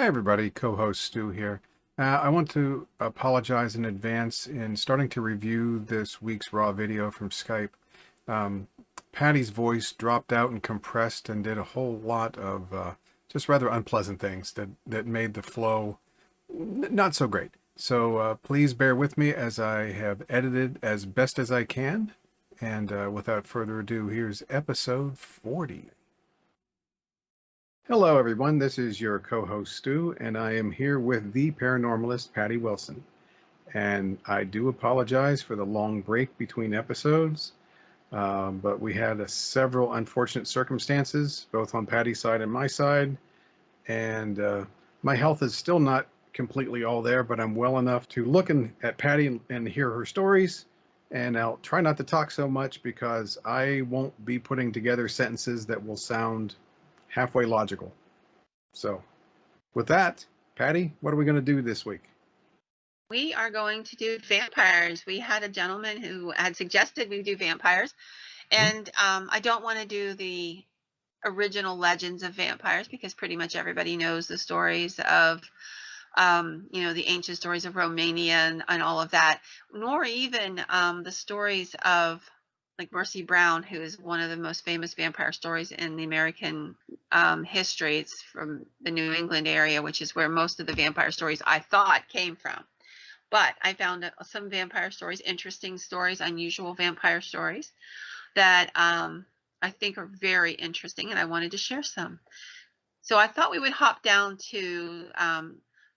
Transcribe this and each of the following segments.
everybody, co-host Stu here. I want to apologize in advance in starting to review this week's raw video from Skype. Um, Patty's voice dropped out and compressed and did a whole lot of just rather unpleasant things that made the flow not so great. So please bear with me as I have edited as best as I can. And without further ado, here's episode 40. Hello, everyone. This is your co-host Stu, and I am here with the paranormalist Patty Wilson. And I do apologize for the long break between episodes, but we had several unfortunate circumstances, both on Patty's side and my side. And my health is still not completely all there, but I'm well enough to look at Patty and hear her stories. And I'll try not to talk so much because I won't be putting together sentences that will sound halfway logical. So with that, Patty, what are we going to do this week? We are going to do vampires. We had a gentleman who had suggested we do vampires, and I don't want to do the original legends of vampires because pretty much everybody knows the stories of the ancient stories of Romania and all of that, nor even the stories of like Mercy Brown, who is one of the most famous vampire stories in the American history. It's from the New England area, which is where most of the vampire stories I thought came from. But I found some vampire stories, interesting stories, unusual vampire stories that I think are very interesting, and I wanted to share some. So I thought we would hop down to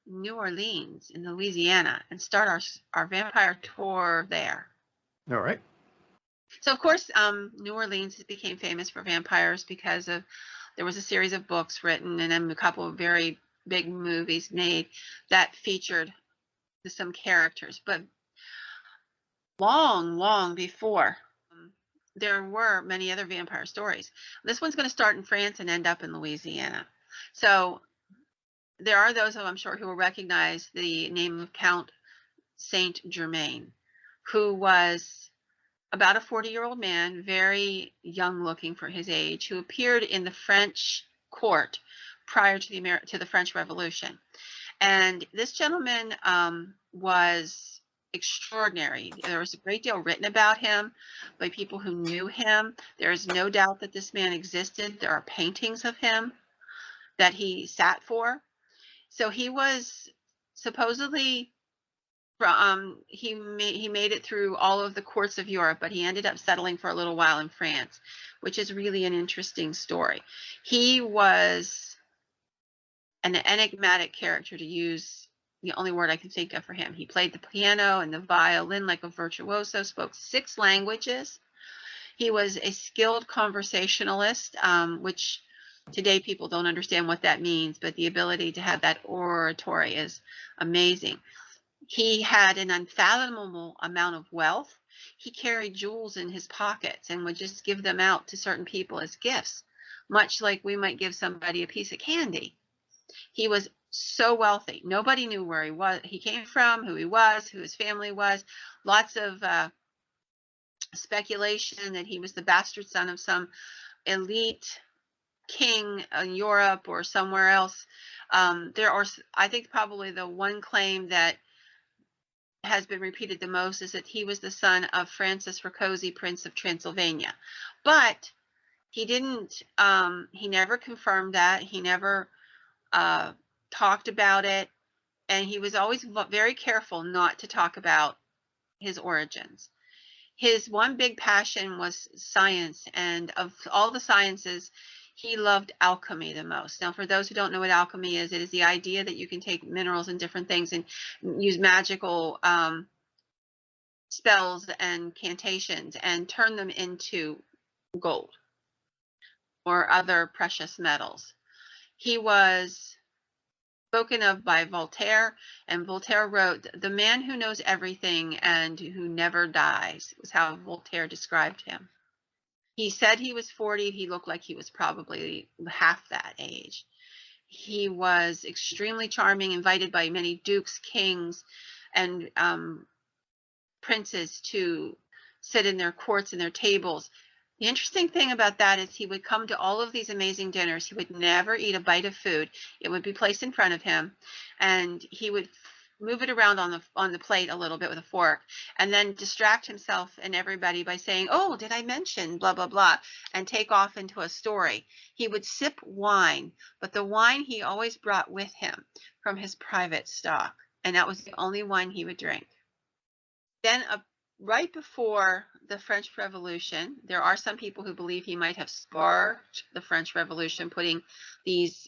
New Orleans in Louisiana and start our vampire tour there. All right. So, of course, New Orleans became famous for vampires because there was a series of books written and then a couple of very big movies made that featured some characters. But long before, there were many other vampire stories. This one's going to start in France and end up in Louisiana. So there are those, I'm sure, who will recognize the name of Count Saint Germain, who was about a 40-year-old man, very young looking for his age, who appeared in the French court prior to the French Revolution. And this gentleman was extraordinary. There was a great deal written about him by people who knew him. There is no doubt that this man existed. There are paintings of him that he sat for. So he was supposedly he made it through all of the courts of Europe, but he ended up settling for a little while in France, which is really an interesting story. He was an enigmatic character, to use the only word I can think of for him. He played the piano and the violin like a virtuoso, spoke 6 languages. He was a skilled conversationalist, which today people don't understand what that means, but the ability to have that oratory is amazing. He had an unfathomable amount of wealth. He carried jewels in his pockets and would just give them out to certain people as gifts, much like we might give somebody a piece of candy. He was so wealthy. Nobody knew where he came from, who he was, who his family was. Lots of speculation that he was the bastard son of some elite king in Europe or somewhere else. There are, I think, probably the one claim that has been repeated the most is that he was the son of Francis Rákóczi, Prince of Transylvania. But he didn't, he never confirmed that. He never talked about it. And he was always very careful not to talk about his origins. His one big passion was science, and of all the sciences, he loved alchemy the most. Now, for those who don't know what alchemy is, it is the idea that you can take minerals and different things and use magical spells and cantations and turn them into gold or other precious metals. He was spoken of by Voltaire, and Voltaire wrote, "The man who knows everything and who never dies," was how Voltaire described him. He said he was 40. He looked like he was probably half that age. He was extremely charming, invited by many dukes, kings, and princes to sit in their courts and their tables. The interesting thing about that is he would come to all of these amazing dinners. He would never eat a bite of food. It would be placed in front of him, and he would move it around on the plate a little bit with a fork, and then distract himself and everybody by saying, "Oh, did I mention blah blah blah," and take off into a story. He would sip wine, but the wine he always brought with him from his private stock, and that was the only wine he would drink. Then, right before the French Revolution, there are some people who believe he might have sparked the French Revolution, putting these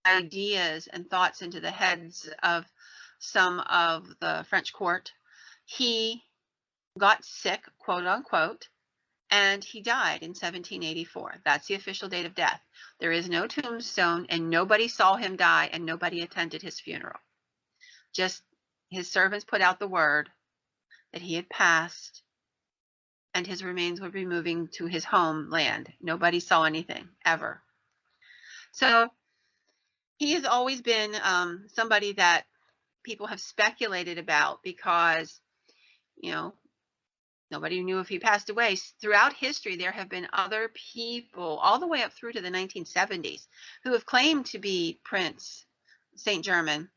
ideas and thoughts into the heads of some of the French court. He got sick, quote unquote, and he died in 1784. That's the official date of death. There is no tombstone, and nobody saw him die, and nobody attended his funeral. Just his servants put out the word that he had passed, and his remains would be moving to his homeland. Nobody saw anything, ever. So he has always been somebody that people have speculated about because, you know, nobody knew if he passed away. Throughout history, there have been other people, all the way up through to the 1970s, who have claimed to be Prince Saint Germain.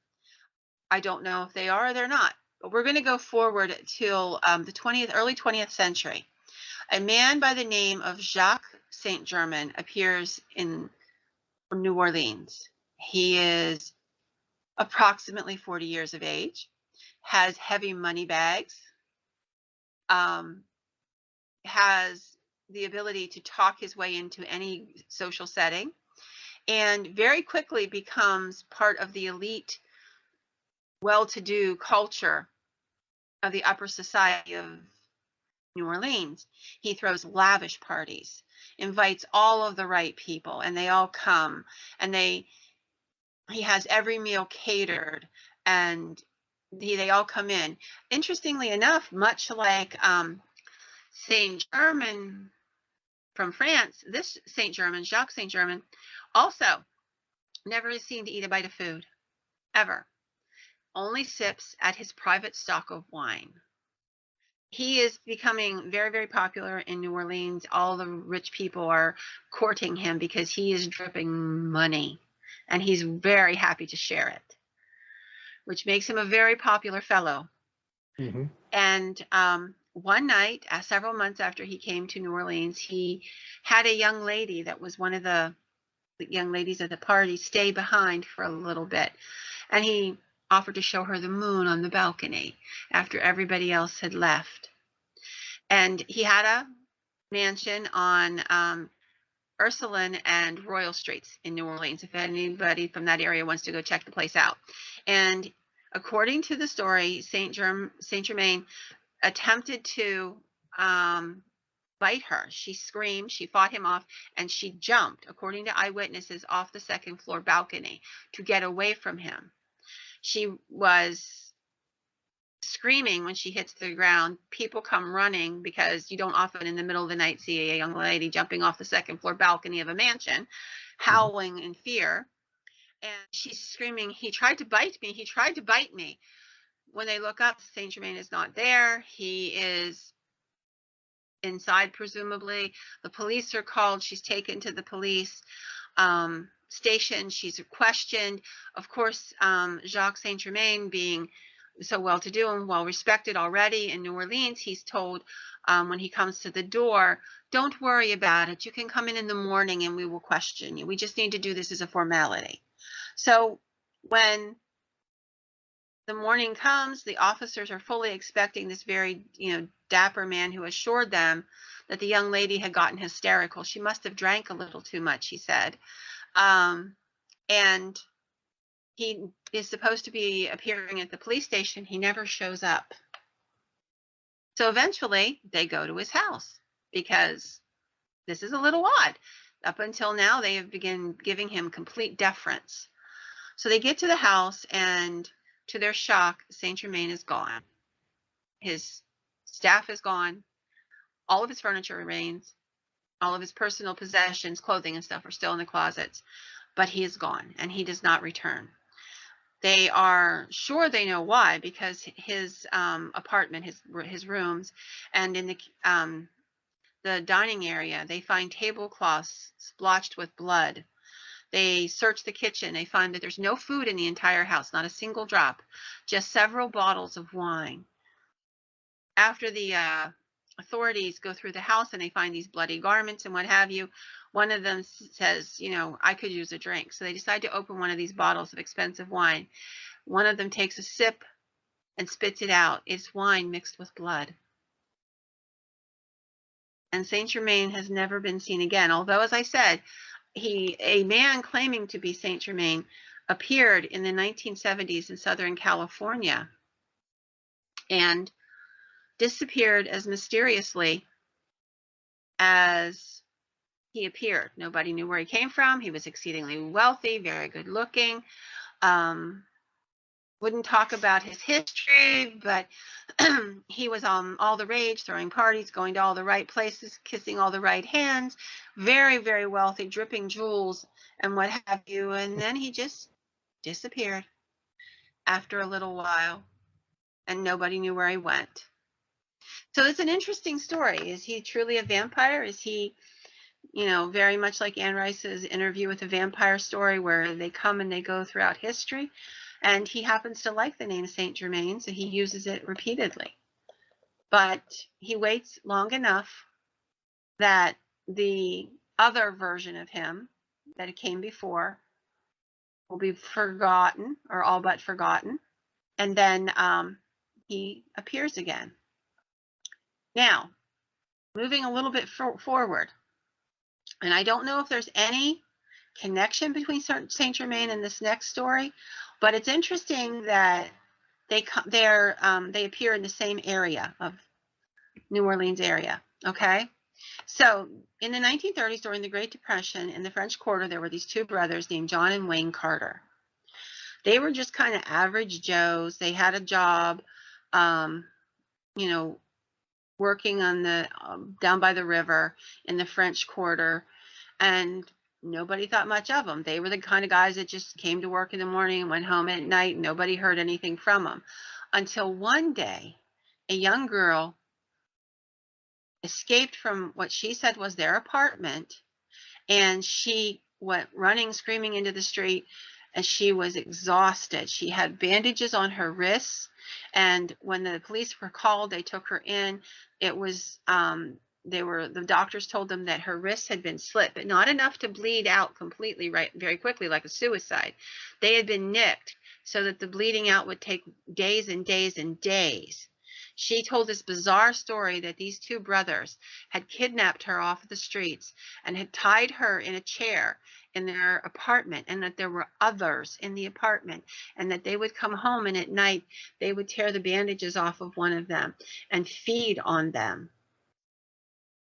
I don't know if they are or they're not. But we're going to go forward till the early 20th century. A man by the name of Jacques Saint Germain appears in New Orleans. He is approximately 40 years of age, has heavy money bags, has the ability to talk his way into any social setting, and very quickly becomes part of the elite, well-to-do culture of the upper society of New Orleans. He throws lavish parties, invites all of the right people, and they all come, and he has every meal catered, and they all come in. Interestingly enough, much like Saint Germain from France, this Saint Germain, Jacques Saint Germain, also never is seen to eat a bite of food, ever. Only sips at his private stock of wine. He is becoming very, very popular in New Orleans. All the rich people are courting him because he is dripping money, and he's very happy to share it, which makes him a very popular fellow. Mm-hmm. And one night, several months after he came to New Orleans, he had a young lady that was one of the young ladies at the party stay behind for a little bit. And he offered to show her the moon on the balcony after everybody else had left. And he had a mansion on Ursuline and Royal Streets in New Orleans, if anybody from that area wants to go check the place out. And according to the story, Saint Germain attempted to bite her. She screamed, she fought him off, and she jumped, according to eyewitnesses, off the second floor balcony to get away from him. She was screaming when she hits the ground. People come running because you don't often in the middle of the night see a young lady jumping off the second floor balcony of a mansion, howling in fear. And she's screaming, "He tried to bite me. He tried to bite me." When they look up, Saint Germain is not there. He is inside, presumably. The police are called. She's taken to the police station. She's questioned. Of course, Jacques Saint Germain, being so well-to-do and well-respected already in New Orleans, he's told when he comes to the door, "Don't worry about it. You can come in the morning and we will question you. We just need to do this as a formality." So when the morning comes, the officers are fully expecting this very, dapper man who assured them that the young lady had gotten hysterical. She must have drank a little too much, he said. And he is supposed to be appearing at the police station. He never shows up. So eventually they go to his house because this is a little odd. Up until now, they have begun giving him complete deference. So they get to the house, and to their shock, Saint Germain is gone. His staff is gone. All of his furniture remains. All of his personal possessions, clothing and stuff, are still in the closets. But he is gone, and he does not return. They are sure they know why, because his apartment, his rooms, and in the dining area. They find tablecloths splotched with blood. They search the kitchen. They find that there's no food in the entire house, not a single drop, just several bottles of wine. After the authorities go through the house and they find these bloody garments and what have you, one of them says, you know, I could use a drink. So they decide to open one of these bottles of expensive wine. One of them takes a sip and spits it out. It's wine mixed with blood. And Saint Germain has never been seen again. Although, as I said, a man claiming to be Saint Germain appeared in the 1970s in Southern California and disappeared as mysteriously as he appeared. Nobody knew where he came from. He was exceedingly wealthy, very good looking. Wouldn't talk about his history, but he was on all the rage, throwing parties, going to all the right places, kissing all the right hands, very, very wealthy, dripping jewels and what have you. And then he just disappeared after a little while, and nobody knew where he went. So it's an interesting story. Is he truly a vampire? Is he, you know, very much like Anne Rice's Interview with a Vampire story, where they come and they go throughout history? And he happens to like the name Saint Germain, so he uses it repeatedly. But he waits long enough that the other version of him that came before will be forgotten, or all but forgotten, and then he appears again. Now, moving a little bit forward, and I don't know if there's any connection between Saint Germain and this next story, but it's interesting that they appear in the same area of New Orleans area. Okay, so in the 1930s, during the Great Depression in the French Quarter, there were these two brothers named John and Wayne Carter. They were just kind of average Joes. They had a job, you know, working on the down by the river in the French Quarter, and nobody thought much of them. They were the kind of guys that just came to work in the morning and went home at night, and nobody heard anything from them. Until one day, a young girl escaped from what she said was their apartment, and she went running, screaming into the street, and she was exhausted. She had bandages on her wrists, and when the police were called, they took her in. It was the doctors told them that her wrists had been slit, but not enough to bleed out completely, right, very quickly, like a suicide. They had been nicked so that the bleeding out would take days and days and days. She told this bizarre story that these two brothers had kidnapped her off the streets and had tied her in a chair in their apartment, and that there were others in the apartment, and that they would come home, and at night they would tear the bandages off of one of them and feed on them.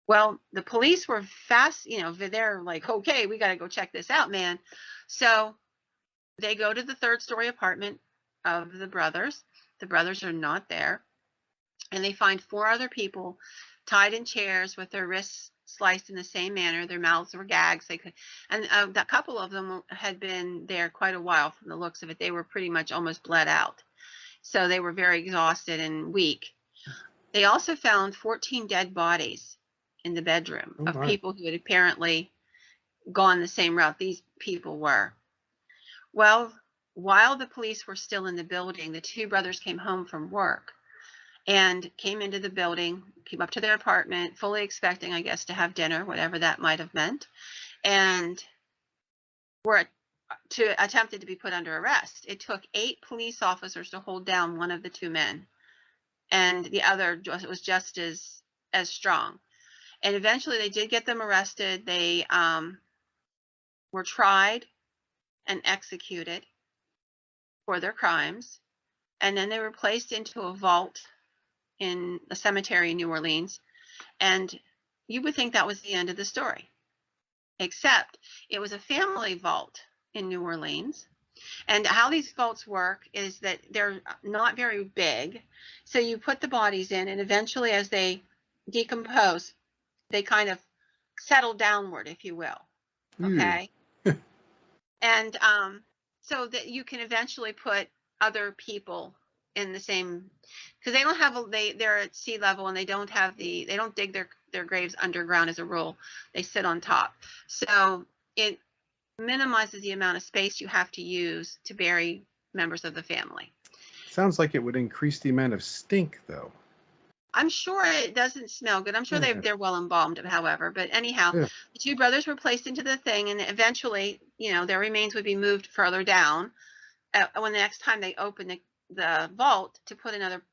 Well, the police were fast, you know, they're like, okay, we got to go check this out, man. So they go to the third-story apartment of the brothers. The brothers are not there. And they find four other people tied in chairs with their wrists sliced in the same manner. Their mouths were gags. And a couple of them had been there quite a while from the looks of it. They were pretty much almost bled out. So they were very exhausted and weak. They also found 14 dead bodies in the bedroom of people who had apparently gone the same route these people were. Well, while the police were still in the building, the two brothers came home from work and came into the building, came up to their apartment, fully expecting, I guess, to have dinner, whatever that might have meant, and were attempted to be put under arrest. It took 8 police officers to hold down one of the two men, and the other was just as strong. And eventually they did get them arrested. They were tried and executed for their crimes. And then they were placed into a vault in a cemetery in New Orleans. And you would think that was the end of the story, except it was a family vault in New Orleans. And how these vaults work is that they're not very big. So you put the bodies in, and eventually as they decompose, they kind of settle downward, if you will. Okay. And so that you can eventually put other people in the same, because they don't have they're at sea level, and they don't dig their graves underground as a rule. They sit on top. So it minimizes the amount of space you have to use to bury members of the family. Sounds like it would increase the amount of stink, though. I'm sure it doesn't smell good. I'm sure Yeah. they're well embalmed, however. But anyhow, Yeah. the two brothers were placed into the thing, and eventually, their remains would be moved further down when the next time they opened the vault to put another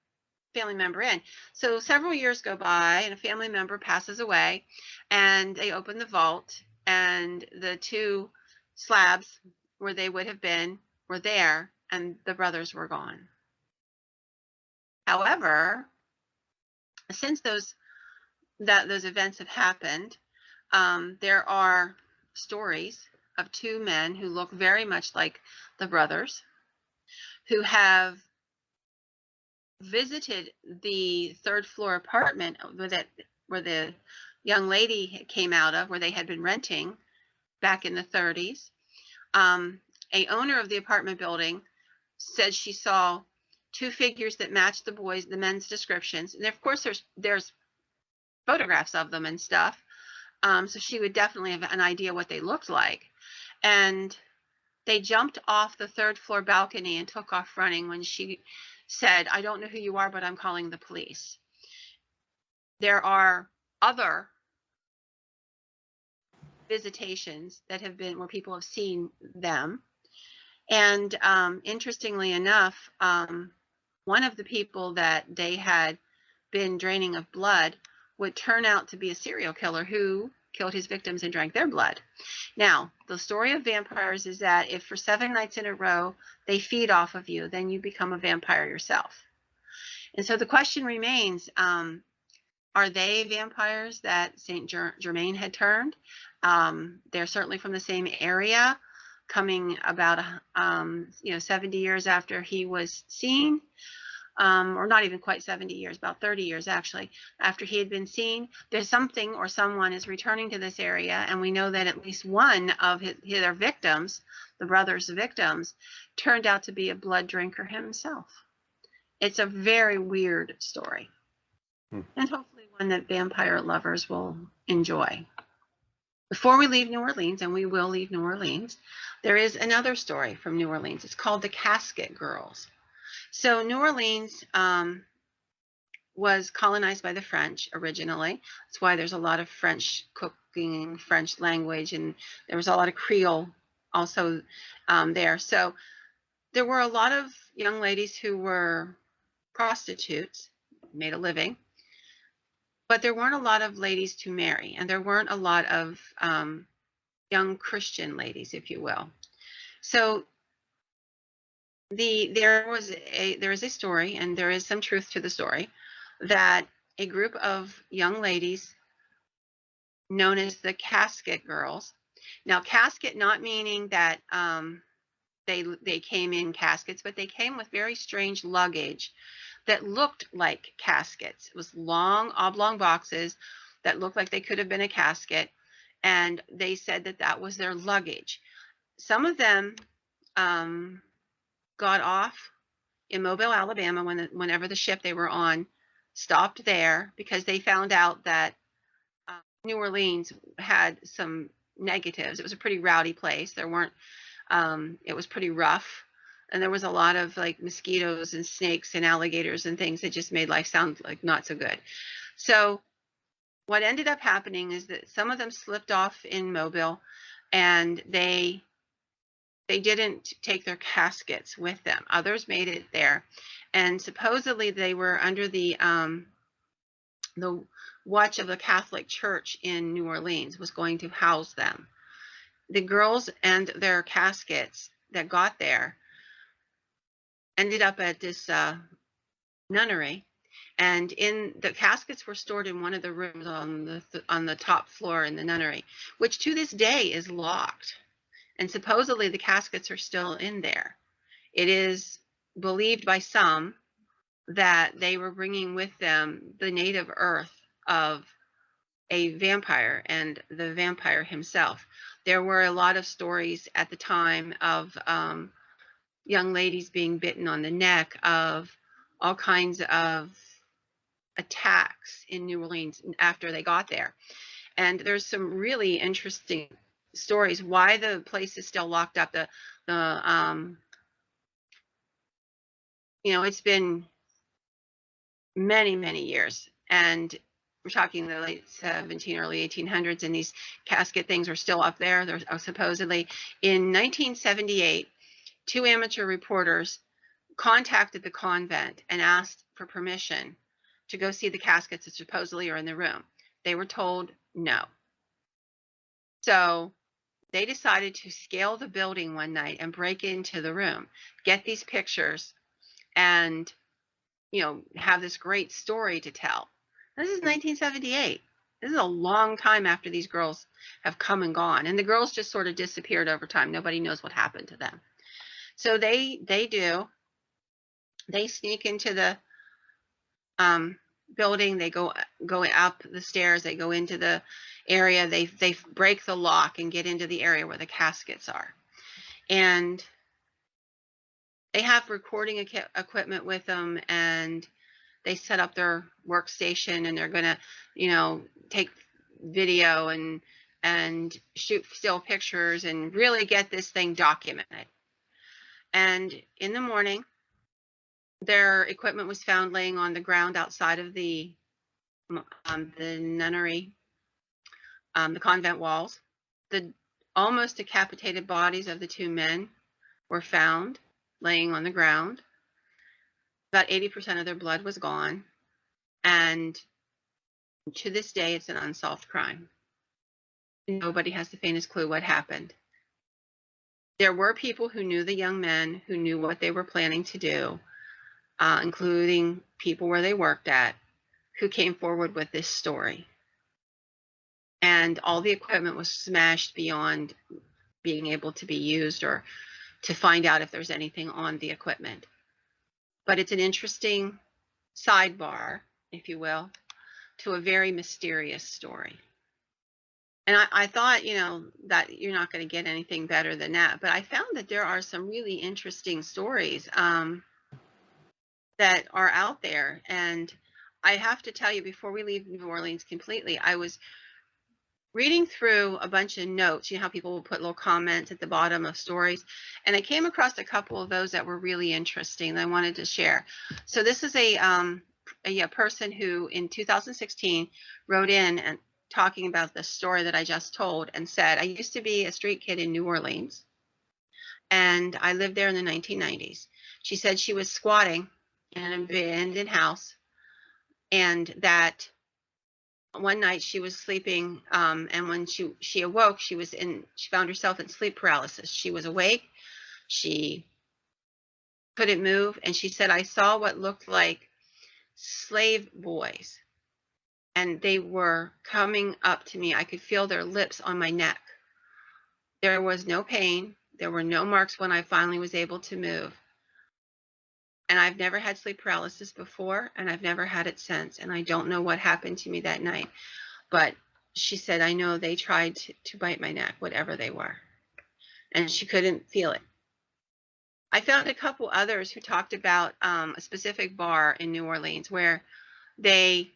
family member in. So several years go by, and a family member passes away, and they open the vault, and the two slabs where they would have been were there, and the brothers were gone. However, since those events have happened, there are stories of two men who look very much like the brothers, who have visited the third floor apartment where the young lady came out of, where they had been renting back in the 30s. A owner of the apartment building said she saw two figures that matched the men's descriptions, and of course there's photographs of them and stuff. So she would definitely have an idea what they looked like. And they jumped off the third floor balcony and took off running when she said, "I don't know who you are, but I'm calling the police." There are other visitations that have been where people have seen them. And interestingly enough, one of the people that they had been draining of blood would turn out to be a serial killer who killed his victims and drank their blood. Now, the story of vampires is that if for 7 nights in a row they feed off of you, then you become a vampire yourself. And so the question remains, are they vampires that Saint Germain had turned? They're certainly from the same area, coming about 70 years after he was seen. Or not even quite 70 years, about 30 years actually, after he had been seen. There's something or someone is returning to this area, and we know that at least one of their victims, the brothers' victims, turned out to be a blood drinker himself. It's a very weird story, and hopefully one that vampire lovers will enjoy. Before we leave New Orleans, and we will leave New Orleans, there is another story from New Orleans. It's called the Casket Girls. So New Orleans was colonized by the French originally. That's why there's a lot of French cooking, French language, and there was a lot of Creole also there. So there were a lot of young ladies who were prostitutes, made a living, but there weren't a lot of ladies to marry, and there weren't a lot of young Christian ladies, if you will. So there is a story, and there is some truth to the story, that a group of young ladies known as the Casket Girls. Now, casket not meaning that they came in caskets, but they came with very strange luggage that looked like caskets. It was long, oblong boxes that looked like they could have been a casket, and they said that that was their luggage. Some of them got off in Mobile, Alabama, whenever the ship they were on stopped there, because they found out that New Orleans had some negatives. It was a pretty rowdy place. There weren't, it was pretty rough. And there was a lot of like mosquitoes and snakes and alligators and things that just made life sound like not so good. So what ended up happening is that some of them slipped off in Mobile, and they didn't take their caskets with them. Others made it there, and supposedly they were under the watch of the Catholic Church in New Orleans was going to house them. The girls and their caskets that got there ended up at this nunnery, and in the caskets were stored in one of the rooms on the top floor in the nunnery, which to this day is locked. And supposedly the caskets are still in there. It is believed by some that they were bringing with them the native earth of a vampire and the vampire himself. There were a lot of stories at the time of young ladies being bitten on the neck, of all kinds of attacks in New Orleans after they got there. And there's some really interesting stories why the place is still locked up. It's been many, many years, and we're talking the late 17, early 1800s, and these casket things are still up there. They're supposedly in 1978, 2 amateur reporters contacted the convent and asked for permission to go see the caskets that supposedly are in the room. They were told no. So they decided to scale the building one night and break into the room, get these pictures, and have this great story to tell. This is 1978. This is a long time after these girls have come and gone, and the girls just sort of disappeared over time. Nobody knows what happened to them. So they sneak into the building. They go up the stairs. They go into the area. They break the lock and get into the area where the caskets are, and they have recording equipment with them, and they set up their workstation, and they're gonna take video and shoot still pictures and really get this thing documented. And in the morning, their equipment was found laying on the ground outside of the nunnery, the convent walls. The almost decapitated bodies of the 2 men were found laying on the ground. About 80% of their blood was gone. And to this day, it's an unsolved crime. Nobody has the faintest clue what happened. There were people who knew the young men, who knew what they were planning to do, including people where they worked at, who came forward with this story. And all the equipment was smashed beyond being able to be used or to find out if there's anything on the equipment. But it's an interesting sidebar, if you will, to a very mysterious story. And I thought, that you're not going to get anything better than that. But I found that there are some really interesting stories that are out there. And I have to tell you, before we leave New Orleans completely, I was reading through a bunch of notes. You know how people will put little comments at the bottom of stories? And I came across a couple of those that were really interesting that I wanted to share. So this is a person who in 2016 wrote in and talking about the story that I just told, and said, I used to be a street kid in New Orleans, and I lived there in the 1990s. She said she was squatting in an abandoned house, and that one night she was sleeping, and when she awoke, she found herself in sleep paralysis. She was awake, she couldn't move, and she said, I saw what looked like slave boys, and they were coming up to me. I could feel their lips on my neck. There was no pain. There were no marks when I finally was able to move. And I've never had sleep paralysis before, and I've never had it since. And I don't know what happened to me that night. But she said, I know they tried to bite my neck, whatever they were. And she couldn't feel it. I found a couple others who talked about a specific bar in New Orleans where they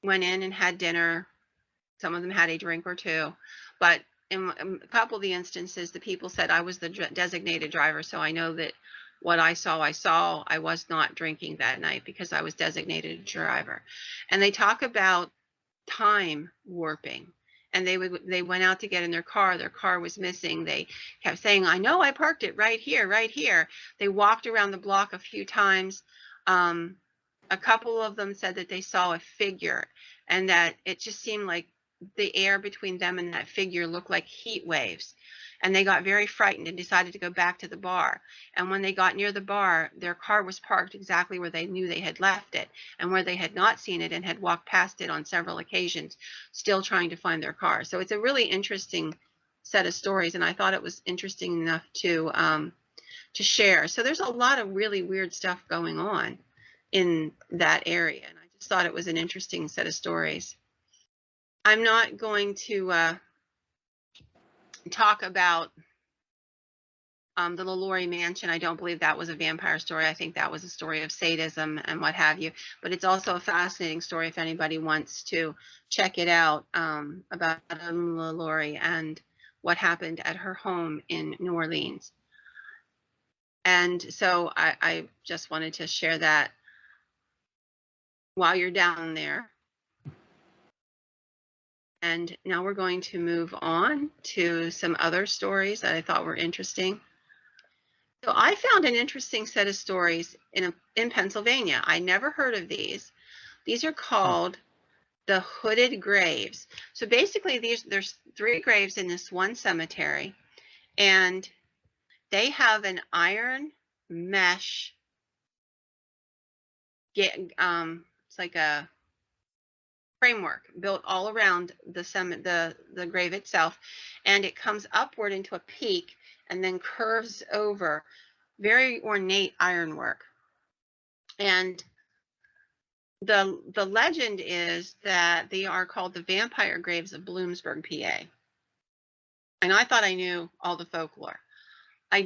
went in and had dinner. Some of them had a drink or two. But in a couple of the instances, the people said I was the designated driver, so I know that what I saw. I was not drinking that night because I was designated driver. And they talk about time warping. And they went out to get in their car. Their car was missing. They kept saying, I know I parked it right here, right here. They walked around the block a few times. A couple of them said that they saw a figure, and that it just seemed like the air between them and that figure looked like heat waves. And they got very frightened and decided to go back to the bar. And when they got near the bar, their car was parked exactly where they knew they had left it, and where they had not seen it and had walked past it on several occasions, still trying to find their car. So it's a really interesting set of stories, and I thought it was interesting enough to share. So there's a lot of really weird stuff going on in that area, and I just thought it was an interesting set of stories. I'm not going to talk about The LaLaurie Mansion, I don't believe that was a vampire story. I think that was a story of sadism and what have you. But it's also a fascinating story if anybody wants to check it out, about LaLaurie and what happened at her home in New Orleans. And so I just wanted to share that while you're down there. And now we're going to move on to some other stories that I thought were interesting. So I found an interesting set of stories in Pennsylvania. I never heard of these. These are called the Hooded Graves. So basically, there's 3 graves in this one cemetery, and they have an iron mesh. It's like a framework built all around the grave itself, and it comes upward into a peak and then curves over. Very ornate ironwork. And the legend is that they are called the vampire graves of Bloomsburg, PA. And I thought I knew all the folklore. I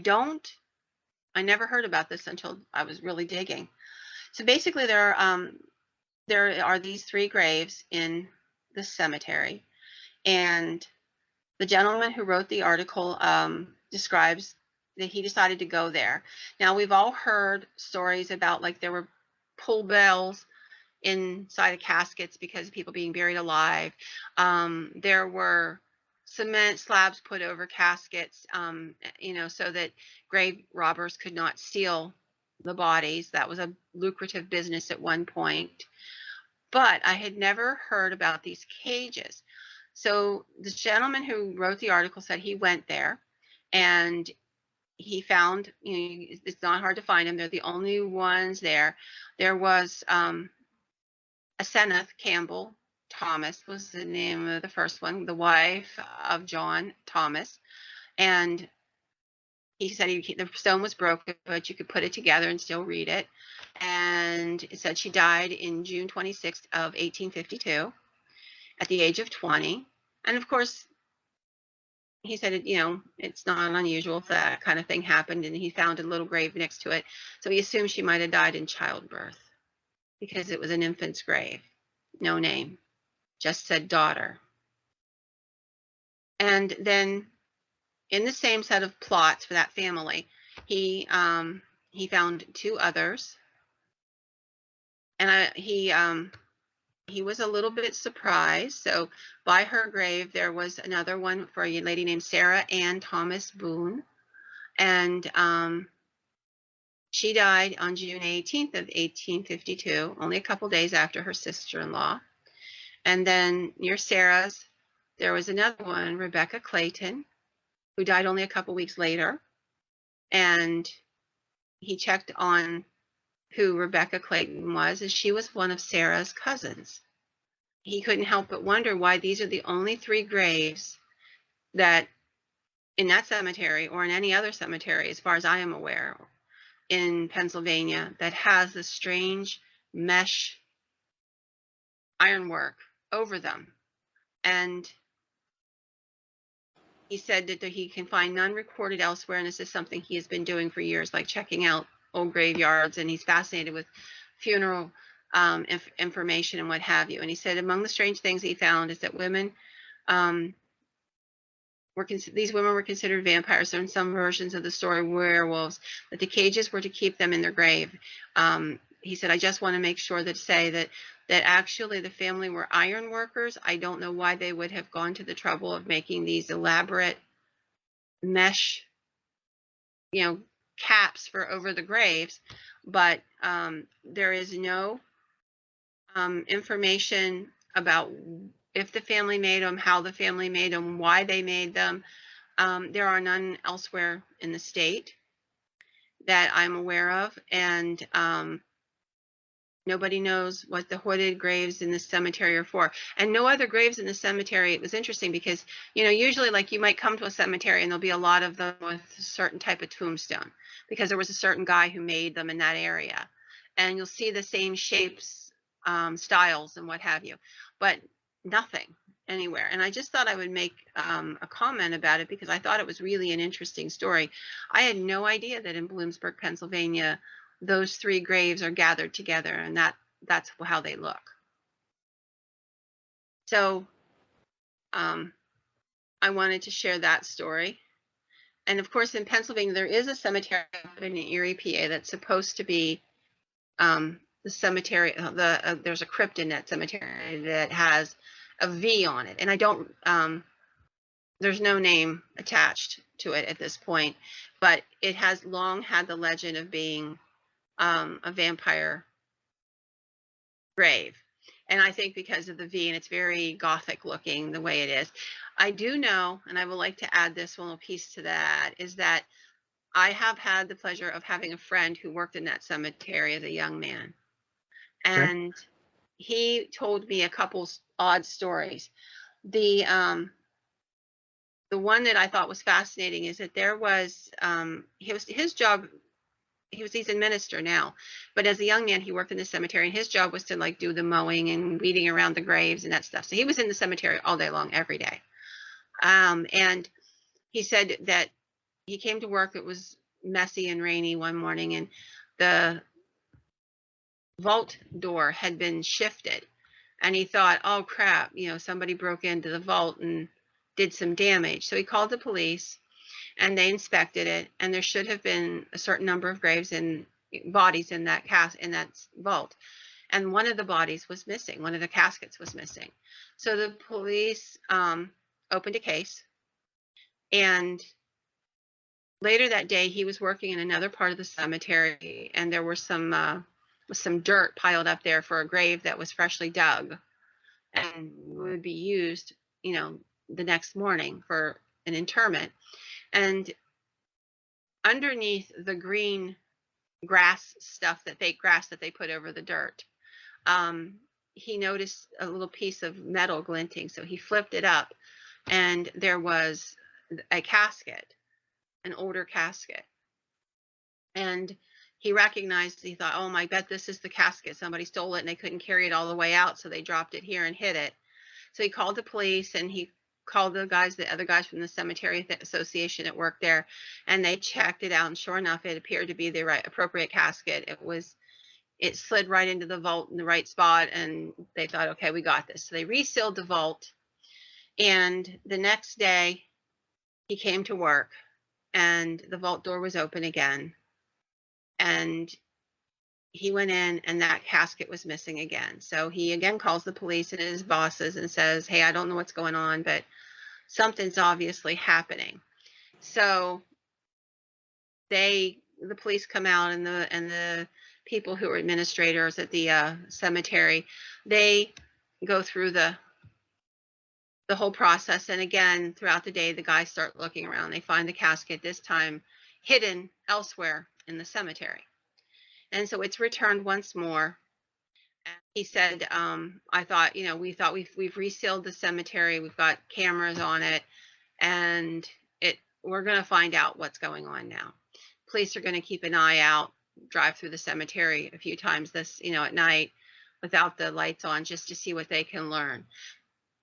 never heard about this until I was really digging. So basically there are these 3 graves in the cemetery, and the gentleman who wrote the article describes that he decided to go there. Now, we've all heard stories about, like, there were pull bells inside of caskets because of people being buried alive. There were cement slabs put over caskets, so that grave robbers could not steal the bodies. That was a lucrative business at one point. But I had never heard about these cages. So the gentleman who wrote the article said he went there and he found, it's not hard to find them. They're the only ones there. There was Asenath Campbell Thomas was the name of the first one, the wife of John Thomas. And he said the stone was broken, but you could put it together and still read it. And it said she died in June 26th of 1852 at the age of 20. And of course, he said, it's not unusual if that kind of thing happened, and he found a little grave next to it. So he assumed she might have died in childbirth because it was an infant's grave. No name, just said daughter. And then in the same set of plots for that family, he found 2 others. And he was a little bit surprised. So by her grave, there was another one for a lady named Sarah Ann Thomas Boone. And she died on June 18th of 1852, only a couple days after her sister-in-law. And then near Sarah's, there was another one, Rebecca Clayton, who died only a couple weeks later. And he checked on who Rebecca Clayton was, and she was one of Sarah's cousins. He couldn't help but wonder why these are the only 3 graves that in that cemetery, or in any other cemetery, as far as I am aware, in Pennsylvania, that has this strange mesh ironwork over them. And he said that he can find none recorded elsewhere, and this is something he has been doing for years, like checking out old graveyards, and he's fascinated with funeral information and what have you. And he said among the strange things he found is that these women were considered vampires, or in some versions of the story, werewolves, that the cages were to keep them in their grave. He said, I just want to make sure that actually the family were iron workers. I don't know why they would have gone to the trouble of making these elaborate mesh, caps for over the graves, but there is no information about if the family made them, how the family made them, why they made them. There are none elsewhere in the state that I'm aware of, and nobody knows what the hooded graves in the cemetery are for. And no other graves in the cemetery. It was interesting because, usually, like, you might come to a cemetery and there'll be a lot of them with a certain type of tombstone because there was a certain guy who made them in that area. And you'll see the same shapes, styles, and what have you, but nothing. anywhere. And I just thought I would make a comment about it because I thought it was really an interesting story. I had no idea that in Bloomsburg, Pennsylvania, those three graves are gathered together, and that's how they look. So I wanted to share that story. And of course, in Pennsylvania, there is a cemetery in Erie, PA, that's supposed to be the cemetery. There's a crypt in that cemetery that has a V on it, and I don't. There's no name attached to it at this point, but it has long had the legend of being a vampire grave. And I think because of the V, and it's very Gothic looking the way it is. I do know, and I would like to add this little piece to that, is that I have had the pleasure of having a friend who worked in that cemetery as a young man. Okay. And he told me a couple odd stories. The one that I thought was fascinating is that there was his job. He's a minister now, but as a young man, he worked in the cemetery, and his job was to like do the mowing and weeding around the graves and that stuff. So he was in the cemetery all day long, every day. And he said that he came to work. It was messy and rainy one morning, and the vault door had been shifted, and he thought, oh crap, somebody broke into the vault and did some damage. So he called the police, and they inspected it, and there should have been a certain number of graves and bodies in that vault, and one of the bodies was missing. One of the caskets was missing. So the police opened a case, and later that day he was working in another part of the cemetery, and there were some dirt piled up there for a grave that was freshly dug and would be used the next morning for an interment. And underneath the green grass stuff, that fake grass that they put over the dirt, he noticed a little piece of metal glinting. So he flipped it up, and there was a casket, an older casket. And he recognized, he thought, oh, I bet this is the casket. Somebody stole it and they couldn't carry it all the way out, so they dropped it here and hid it. So he called the police, and he called the other guys from the cemetery association that worked there, and they checked it out. And sure enough, it appeared to be the appropriate casket. It slid right into the vault in the right spot, and they thought, okay, we got this. So they resealed the vault, and the next day he came to work, and the vault door was open again, and he went in, and that casket was missing again. So he again calls the police and his bosses and says, hey, I don't know what's going on, but something's obviously happening. So the police come out, and the people who are administrators at the cemetery, they go through the whole process. And again, throughout the day, the guys start looking around. They find the casket, this time hidden elsewhere in the cemetery. And so it's returned once more. And he said, I thought, we thought we've resealed the cemetery. We've got cameras on it, and we're going to find out what's going on now. Police are going to keep an eye out, drive through the cemetery a few times at night without the lights on, just to see what they can learn.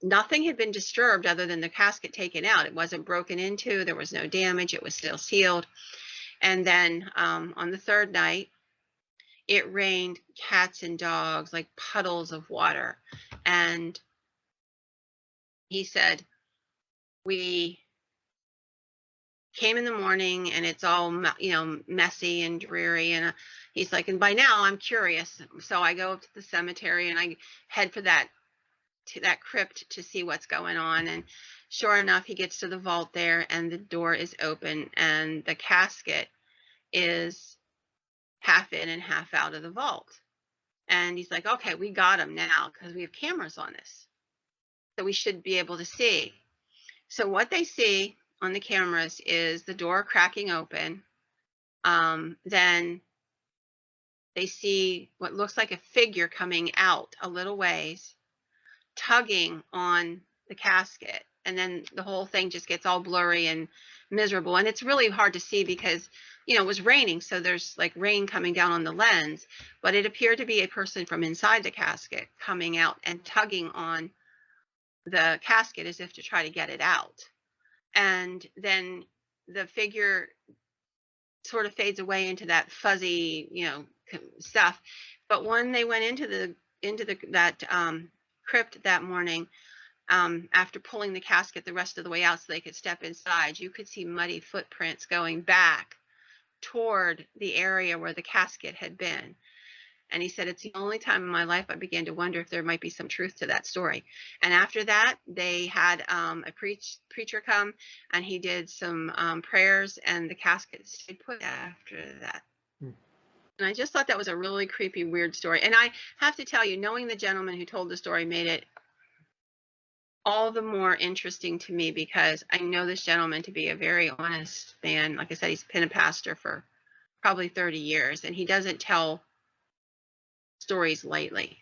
Nothing had been disturbed other than the casket taken out. It wasn't broken into. There was no damage. It was still sealed. And then on the third night, it rained cats and dogs, like puddles of water. And he said, we came in the morning, and it's all, messy and dreary. And he's like, and by now I'm curious. So I go up to the cemetery, and I head for that crypt to see what's going on. And sure enough, he gets to the vault there, and the door is open, and the casket is half in and half out of the vault. And he's like, okay, we got him now, because we have cameras on this, so we should be able to see. So what they see on the cameras is the door cracking open. Then they see what looks like a figure coming out a little ways, tugging on the casket. And then the whole thing just gets all blurry and miserable. And it's really hard to see because, it was raining. So there's like rain coming down on the lens, but it appeared to be a person from inside the casket coming out and tugging on the casket as if to try to get it out. And then the figure sort of fades away into that fuzzy, stuff. But when they went into that crypt that morning, after pulling the casket the rest of the way out so they could step inside, you could see muddy footprints going back toward the area where the casket had been. And he said, it's the only time in my life I began to wonder if there might be some truth to that story. And after that, they had a preacher come, and he did some prayers, and the casket stayed put after that. Hmm. And I just thought that was a really creepy, weird story. And I have to tell you, knowing the gentleman who told the story made it all the more interesting to me, because I know this gentleman to be a very honest man. Like I said, he's been a pastor for probably 30 years, and he doesn't tell stories lightly,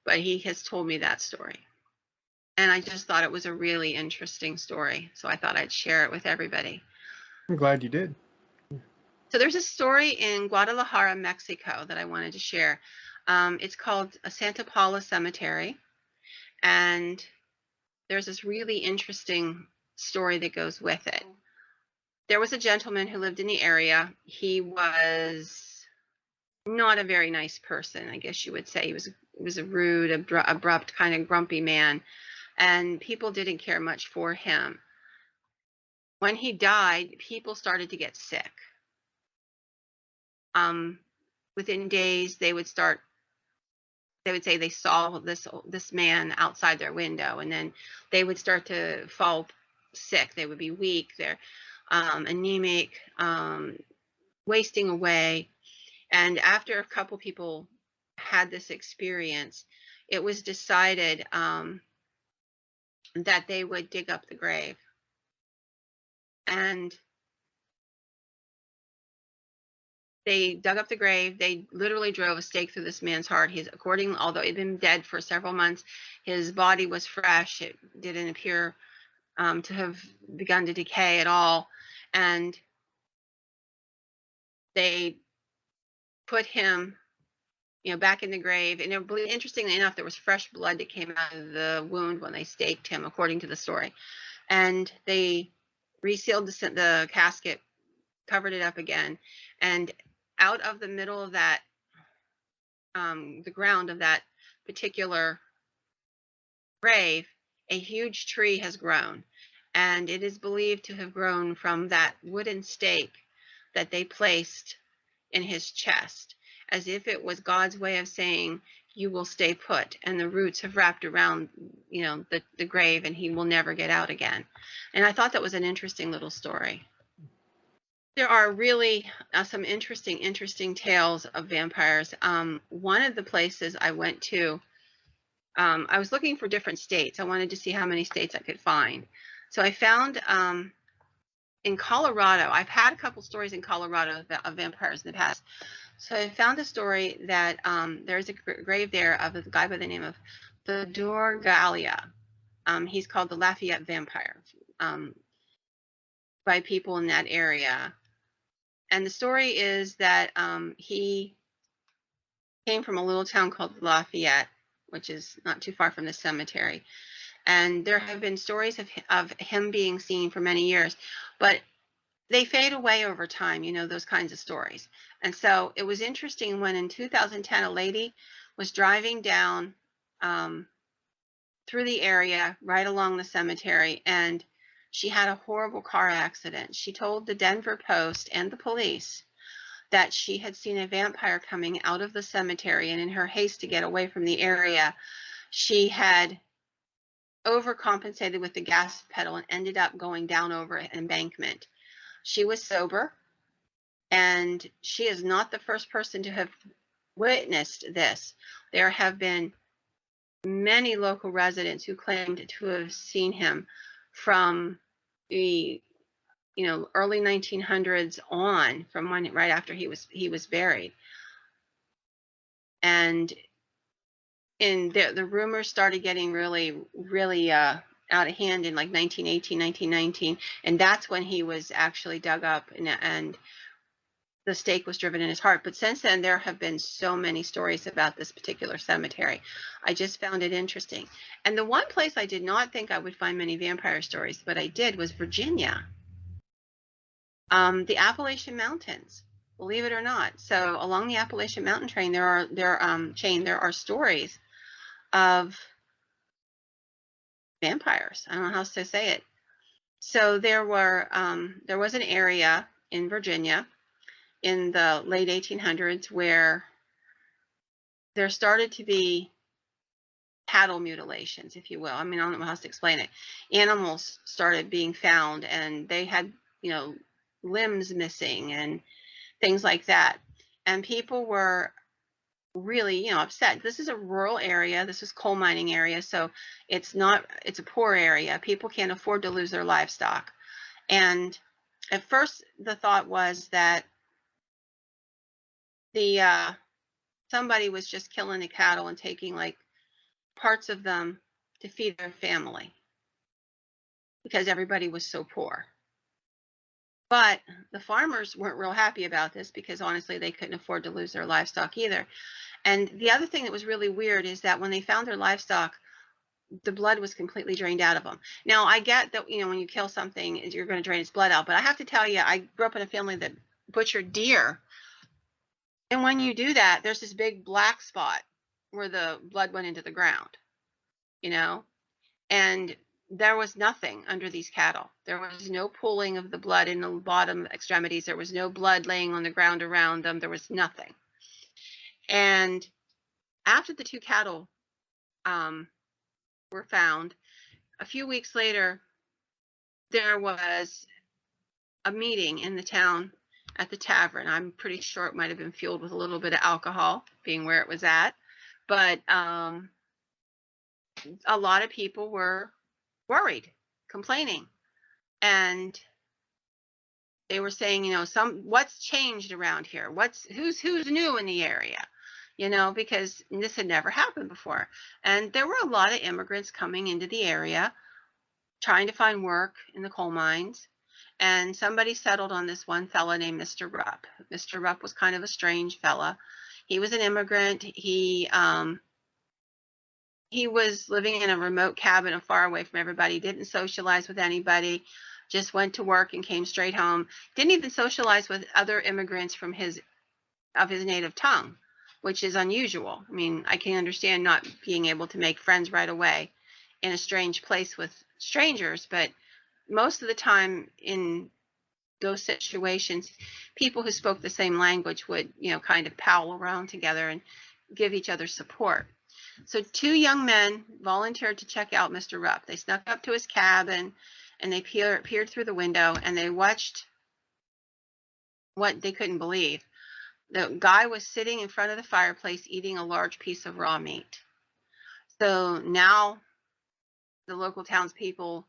but he has told me that story. And I just thought it was a really interesting story. So I thought I'd share it with everybody. I'm glad you did. So there's a story in Guadalajara, Mexico that I wanted to share. It's called Santa Paula Cemetery. And there's this really interesting story that goes with it. There was a gentleman who lived in the area. He was not a very nice person, I guess you would say. He was a rude, abrupt, kind of grumpy man, and people didn't care much for him. When he died, people started to get sick. Within days, they would say they saw this man outside their window, and then they would start to fall sick. They would be weak, they're anemic, wasting away. And after a couple people had this experience, it was decided that they would dig up the grave. And they dug up the grave. They literally drove a stake through this man's heart. Although he'd been dead for several months, his body was fresh. It didn't appear to have begun to decay at all. And they put him, back in the grave. And interestingly enough, there was fresh blood that came out of the wound when they staked him, according to the story. And they resealed the casket, covered it up again, and out of the middle of that, the ground of that particular grave, a huge tree has grown. And it is believed to have grown from that wooden stake that they placed in his chest, as if it was God's way of saying, you will stay put. And the roots have wrapped around, the grave, and he will never get out again. And I thought that was an interesting little story. There are really some interesting tales of vampires. One of the places I went to, I was looking for different states. I wanted to see how many states I could find. So I found in Colorado, I've had a couple stories in Colorado of vampires in the past. So I found a story that there's a grave there of a guy by the name of Theodore Gallia. He's called the Lafayette Vampire by people in that area. And the story is that he came from a little town called Lafayette, which is not too far from the cemetery. And there have been stories of him being seen for many years, but they fade away over time, those kinds of stories. And so it was interesting when in 2010, a lady was driving down through the area right along the cemetery, and she had a horrible car accident. She told the Denver Post and the police that she had seen a vampire coming out of the cemetery, and in her haste to get away from the area, she had overcompensated with the gas pedal and ended up going down over an embankment. She was sober, and she is not the first person to have witnessed this. There have been many local residents who claimed to have seen him from the early 1900s on, from right after he was buried. And the rumors started getting really out of hand in like 1918, 1919, and that's when he was actually dug up and the stake was driven in his heart. But since then, there have been so many stories about this particular cemetery. I just found it interesting. And the one place I did not think I would find many vampire stories, but I did, was Virginia. The Appalachian Mountains, believe it or not. So along the Appalachian Mountain chain, there are stories of vampires. I don't know how else to say it. So there was an area in Virginia in the late 1800s where there started to be cattle mutilations, if you will. I mean, I don't know how else to explain it. Animals started being found, and they had, limbs missing and things like that. And people were really, upset. This is a rural area. This is coal mining area. So it's a poor area. People can't afford to lose their livestock. And at first the thought was that somebody was just killing the cattle and taking like parts of them to feed their family because everybody was so poor. But the farmers weren't real happy about this because honestly, they couldn't afford to lose their livestock either. And the other thing that was really weird is that when they found their livestock, the blood was completely drained out of them. Now, I get that, when you kill something, you're going to drain its blood out. But I have to tell you, I grew up in a family that butchered deer. And when you do that, there's this big black spot where the blood went into the ground, and there was nothing under these cattle. There was no pooling of the blood in the bottom extremities. There was no blood laying on the ground around them. There was nothing. And after the two cattle were found, a few weeks later, there was a meeting in the town at the tavern. I'm pretty sure it might have been fueled with a little bit of alcohol, being where it was at. But a lot of people were worried, complaining, and they were saying, what's changed around here? Who's new in the area? Because this had never happened before. And there were a lot of immigrants coming into the area trying to find work in the coal mines. And somebody settled on this one fella named Mr. Rupp. Mr. Rupp was kind of a strange fella. He was an immigrant. He was living in a remote cabin far away from everybody, didn't socialize with anybody, just went to work and came straight home. Didn't even socialize with other immigrants of his native tongue, which is unusual. I mean, I can understand not being able to make friends right away in a strange place with strangers, but most of the time in those situations, people who spoke the same language would, kind of pal around together and give each other support. So two young men volunteered to check out Mr. Rupp. They snuck up to his cabin and they peered through the window and they watched what they couldn't believe. The guy was sitting in front of the fireplace eating a large piece of raw meat. So now the local townspeople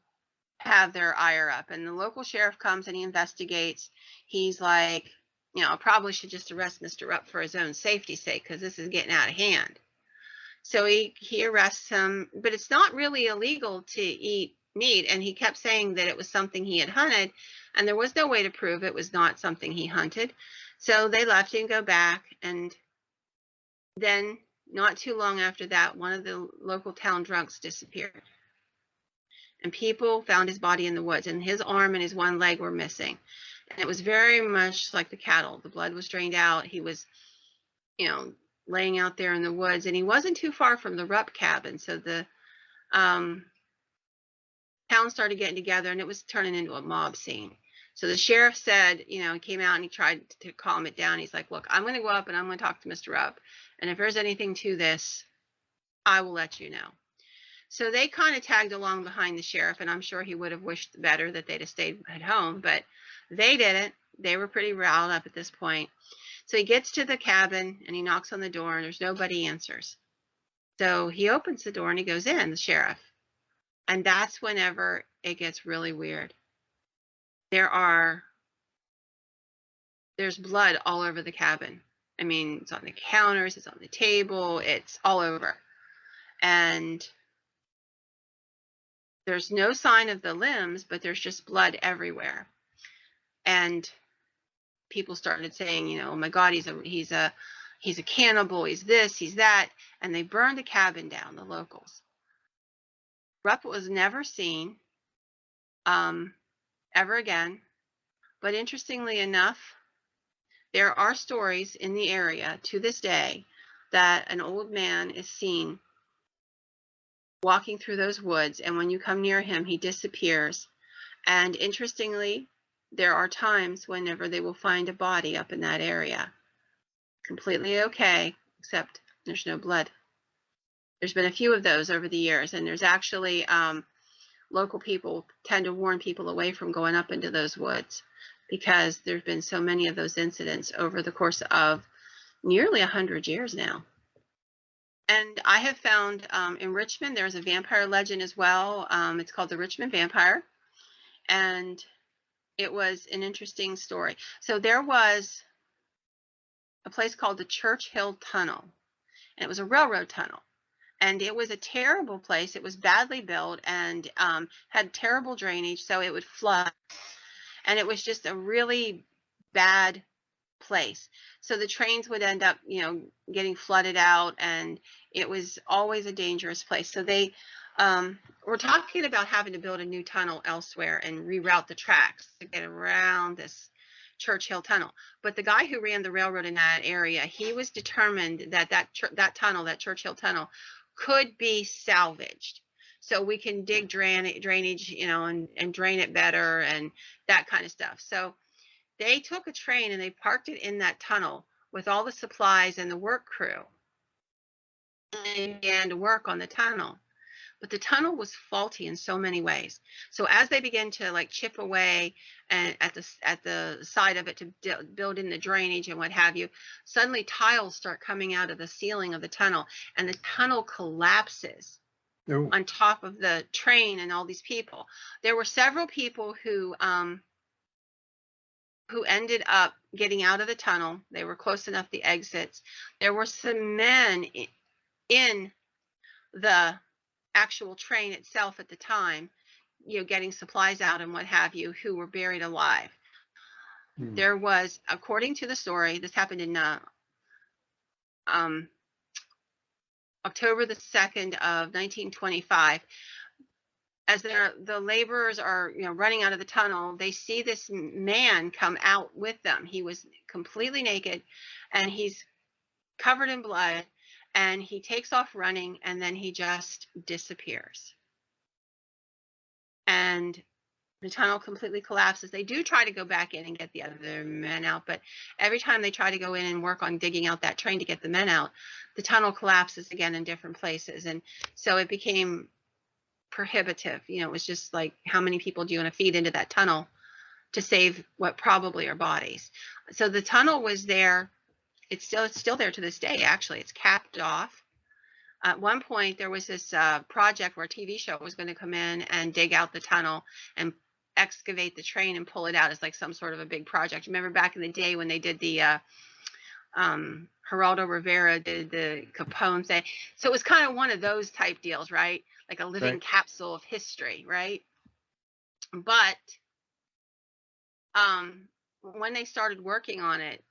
have their ire up, and the local sheriff comes and he investigates. He's like, probably should just arrest Mr. Rupp for his own safety's sake because this is getting out of hand. So he arrests him, but it's not really illegal to eat meat. And he kept saying that it was something he had hunted, and there was no way to prove it was not something he hunted. So they left him go back. And then not too long after that, one of the local town drunks disappeared. And people found his body in the woods, and his arm and his one leg were missing. And it was very much like the cattle. The blood was drained out. He was, laying out there in the woods, and he wasn't too far from the Rupp cabin. So the town started getting together, and it was turning into a mob scene. So the sheriff said, he came out and he tried to calm it down. He's like, look, I'm going to go up and I'm going to talk to Mr. Rupp. And if there's anything to this, I will let you know. So they kind of tagged along behind the sheriff, and I'm sure he would have wished better that they'd have stayed at home, but they didn't. They were pretty riled up at this point. So he gets to the cabin and he knocks on the door and there's nobody answers. So he opens the door and he goes in, the sheriff. And that's whenever it gets really weird. There's blood all over the cabin. I mean, it's on the counters, it's on the table, it's all over. And there's no sign of the limbs, but there's just blood everywhere. And people started saying, you know, oh my God, he's a cannibal, he's this, he's that, and they burned the cabin down, the locals. Rupp was never seen ever again. But interestingly enough, there are stories in the area to this day that an old man is seen walking through those woods, and when you come near him, he disappears. And interestingly, there are times whenever they will find a body up in that area. Completely okay, except there's no blood. There's been a few of those over the years, and there's actually local people tend to warn people away from going up into those woods because there's been so many of those incidents over the course of nearly 100 years now. And I have found in Richmond, there's a vampire legend as well. It's called the Richmond Vampire. And it was an interesting story. So there was a place called the Church Hill Tunnel, and it was a railroad tunnel. And it was a terrible place. It was badly built and had terrible drainage, so it would flood. And it was just a really bad place. So the trains would end up, you know, getting flooded out, and it was always a dangerous place. So they were talking about having to build a new tunnel elsewhere and reroute the tracks to get around this Church Hill Tunnel. But the guy who ran the railroad in that area, he was determined that that tunnel, that Church Hill Tunnel, could be salvaged. So we can dig drainage, you know, and drain it better and that kind of stuff. So they took a train and they parked it in that tunnel with all the supplies and the work crew and began to work on the tunnel. But the tunnel was faulty in so many ways. So as they began to like chip away and at the side of it to build in the drainage and what have you, suddenly tiles start coming out of the ceiling of the tunnel, and the tunnel collapses on top of the train and all these people. There were several people who ended up getting out of the tunnel. They were close enough to the exits. There were some men in the actual train itself at the time, you know, getting supplies out and what have you, who were buried alive. There was, according to the story, this happened in October the 2nd of 1925. As the laborers are, you know, running out of the tunnel, they see this man come out with them. He was completely naked, and he's covered in blood, and he takes off running, and then he just disappears. And the tunnel completely collapses. They do try to go back in and get the other men out, but every time they try to go in and work on digging out that train to get the men out, the tunnel collapses again in different places. And so it became prohibitive. You know, it was just like, how many people do you want to feed into that tunnel to save what probably are bodies? So the tunnel was there. It's still there to this day. Actually, it's capped off. At one point, there was this project where a TV show was going to come in and dig out the tunnel and excavate the train and pull it out. It's like some sort of a big project. Remember back in the day when they did the Geraldo Rivera did the Capone thing. So it was kind of one of those type deals, right? Like a living capsule of history, right? But when they started working on it,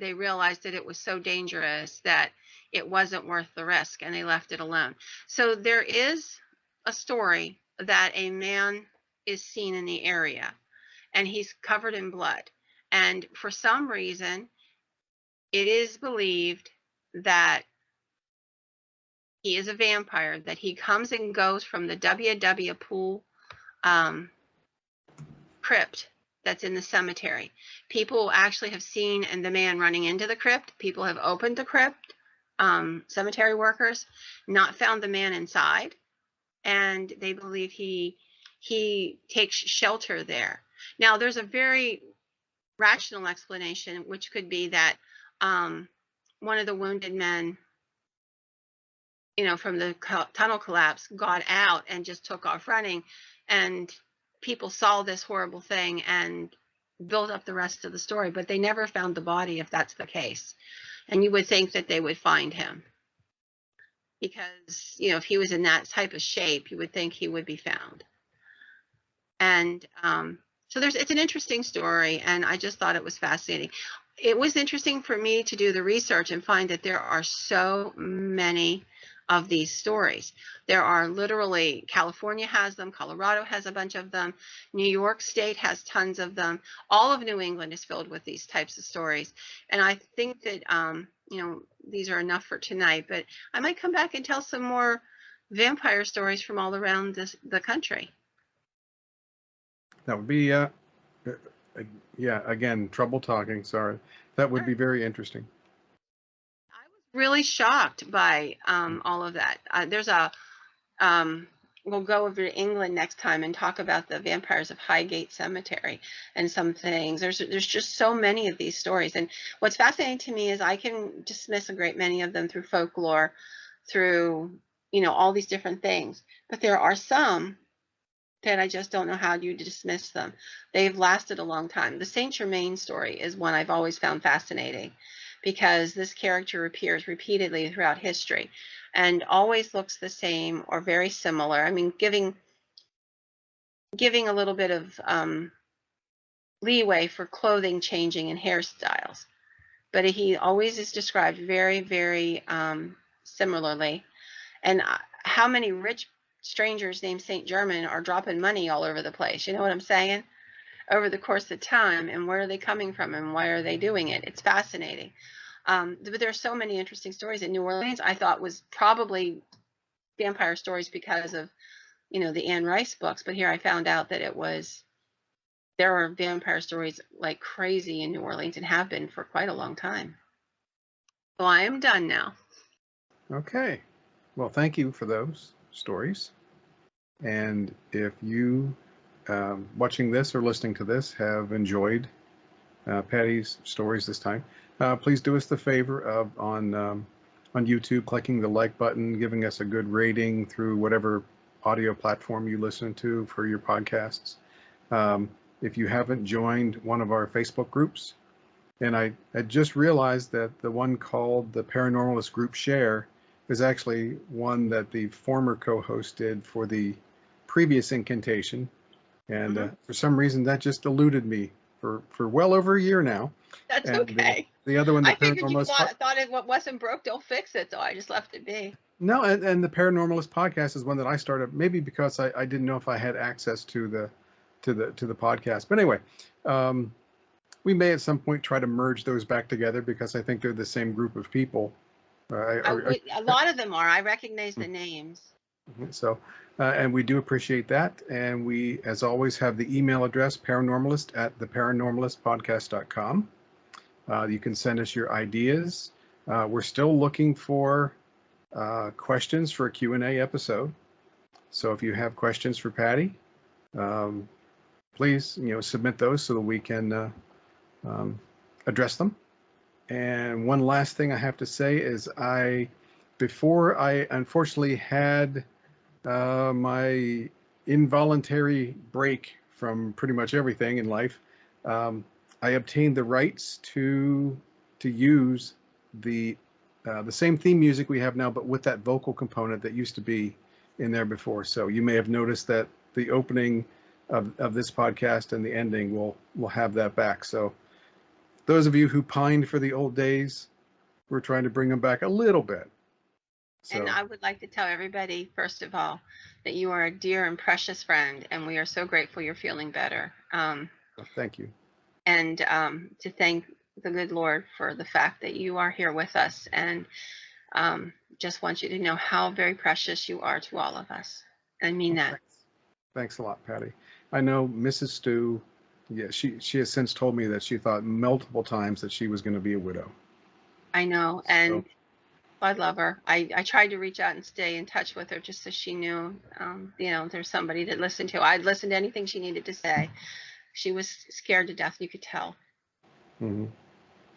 they realized that it was so dangerous that it wasn't worth the risk, and they left it alone. So there is a story that a man is seen in the area, and he's covered in blood. And for some reason, it is believed that he is a vampire, that he comes and goes from the W.W. Poole crypt that's in the cemetery. People actually have seen the man running into the crypt. People have opened the crypt, cemetery workers, not found the man inside, and they believe he takes shelter there. Now, there's a very rational explanation, which could be that one of the wounded men, you know, from the tunnel collapse got out and just took off running, and people saw this horrible thing and built up the rest of the story, but they never found the body, if that's the case. And you would think that they would find him, because, you know, if he was in that type of shape, you would think he would be found. And So it's an interesting story, and I just thought it was fascinating. It was interesting for me to do the research and find that there are so many of these stories. There are literally, California has them, Colorado has a bunch of them, New York State has tons of them. All of New England is filled with these types of stories. And I think that, these are enough for tonight, but I might come back and tell some more vampire stories from all around the country. That would be, yeah, again, trouble talking, sorry. That would be very interesting. I was really shocked by all of that. We'll go over to England next time and talk about the vampires of Highgate Cemetery and some things. There's just so many of these stories. And what's fascinating to me is I can dismiss a great many of them through folklore, through, all these different things. But there are some that I just don't know how you dismiss them. They've lasted a long time. The Saint Germain story is one I've always found fascinating because this character appears repeatedly throughout history and always looks the same or very similar. I mean, giving a little bit of leeway for clothing changing and hairstyles. But he always is described very, very similarly. And how many rich strangers named Saint Germain are dropping money all over the place? You know what I'm saying? Over the course of time, and where are they coming from, and why are they doing it? It's fascinating. But there are so many interesting stories in New Orleans. I thought was probably vampire stories because of, the Anne Rice books. But here I found out that there are vampire stories like crazy in New Orleans and have been for quite a long time. So I am done now. Okay. Well, thank you for those stories. And if you, watching this or listening to this, have enjoyed Patty's stories this time, please do us the favor of on YouTube clicking the like button, giving us a good rating through whatever audio platform you listen to for your podcasts. If you haven't joined one of our Facebook groups, and I just realized that the one called the Paranormalist Group Share is actually one that the former co-host did for the previous incantation. And for some reason that just eluded me for well over a year now. That's and okay. The other one, the I figured you Paranormalist thought it wasn't broke, don't fix it, so I just left it be. No, and the Paranormalist podcast is one that I started maybe because I didn't know if I had access to the podcast. But anyway, we may at some point try to merge those back together because I think they're the same group of people. A lot of them are. I recognize the names. So, and we do appreciate that. And we, as always, have the email address paranormalist@theparanormalistpodcast.com. You can send us your ideas. We're still looking for questions for a Q&A episode. So if you have questions for Patty, please, submit those so that we can address them. And one last thing I have to say is before I unfortunately had my involuntary break from pretty much everything in life, I obtained the rights to use the same theme music we have now, but with that vocal component that used to be in there before. So you may have noticed that the opening of this podcast and the ending will have that back. So those of you who pined for the old days, we're trying to bring them back a little bit. So. And I would like to tell everybody, first of all, that you are a dear and precious friend, and we are so grateful you're feeling better. Thank you. And to thank the good Lord for the fact that you are here with us, and just want you to know how very precious you are to all of us. I mean that. Thanks a lot, Patty. I know Mrs. Stu, yeah, she has since told me that she thought multiple times that she was going to be a widow. I know, and I love her. I tried to reach out and stay in touch with her just so she knew, there's somebody to listen to. I'd listen to anything she needed to say. She was scared to death, you could tell. Mm-hmm.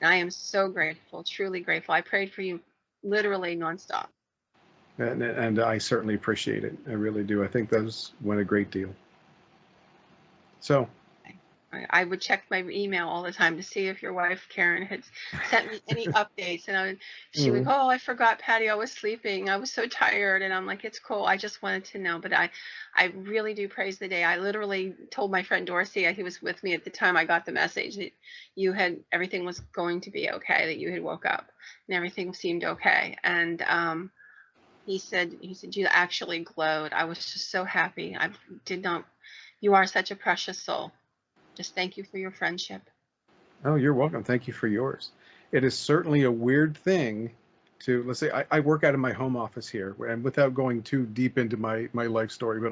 And I am so grateful, truly grateful. I prayed for you literally nonstop. And I certainly appreciate it. I really do. I think those went a great deal. So. Okay. I would check my email all the time to see if your wife Karen had sent me any updates, and she would Mhm. go, "Oh, I forgot, Patty. I was sleeping. I was so tired." And I'm like, "It's cool. I just wanted to know." But I really do praise the day. I literally told my friend Dorsey, he was with me at the time I got the message that everything was going to be okay, that you had woke up and everything seemed okay. And he said you actually glowed. I was just so happy. I did not. You are such a precious soul. Just thank you for your friendship. Oh, you're welcome. Thank you for yours. It is certainly a weird thing to, let's say, I work out of my home office here, and without going too deep into my life story, but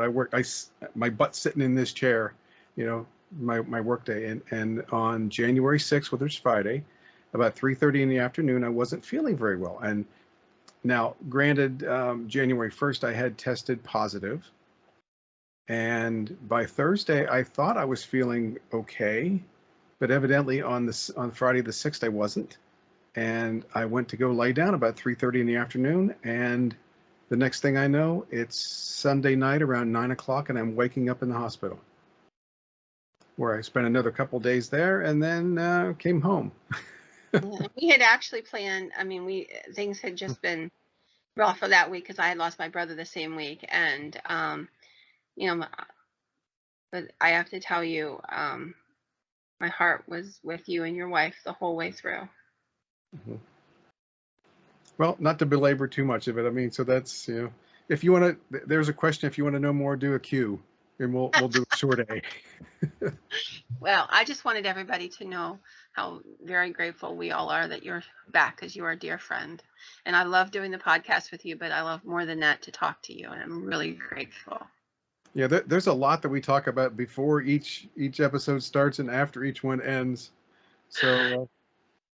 my butt's sitting in this chair, you know, my work day, and on January 6th, which was Friday, about 3:30 in the afternoon, I wasn't feeling very well. And now, granted, January 1st, I had tested positive, and by Thursday, I thought I was feeling okay, but evidently on Friday the 6th, I wasn't. And I went to go lie down about 3:30 in the afternoon, and the next thing I know, it's Sunday night around 9 o'clock, and I'm waking up in the hospital, where I spent another couple days there, and then came home. Yeah, we had actually planned. I mean, we things had just been rough for that week because I had lost my brother the same week, and you know, but I have to tell you, my heart was with you and your wife the whole way through. Mhm. Well, not to belabor too much of it. I mean, so that's, if you want to, there's a question. If you want to know more, do a Q, and we'll do a short A. Well, I just wanted everybody to know how very grateful we all are that you're back, because you are a dear friend. And I love doing the podcast with you, but I love more than that to talk to you. And I'm really grateful. Yeah, there's a lot that we talk about before each episode starts and after each one ends. So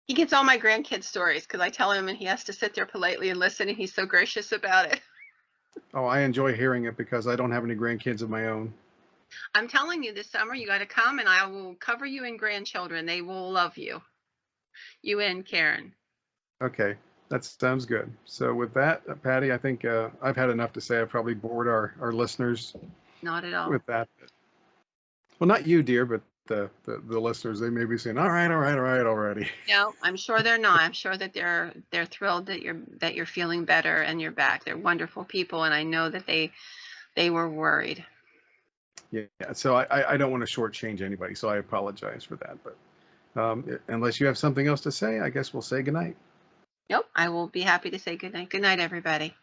He gets all my grandkids' stories because I tell him and he has to sit there politely and listen, and he's so gracious about it. oh, I enjoy hearing it because I don't have any grandkids of my own. I'm telling you, this summer you got to come and I will cover you in grandchildren. They will love you. You and Karen. Okay, that sounds good. So with that, Patty, I think I've had enough to say. I've probably bored our listeners Not at all. with that. Well, not you, dear, but the listeners. They may be saying, "All right, all right, all right, already." No, I'm sure they're not. I'm sure that they're thrilled that you're feeling better and you're back. They're wonderful people, and I know that they were worried. Yeah. So I don't want to shortchange anybody, so I apologize for that. But unless you have something else to say, I guess we'll say goodnight. Nope. I will be happy to say good night. Good night, everybody.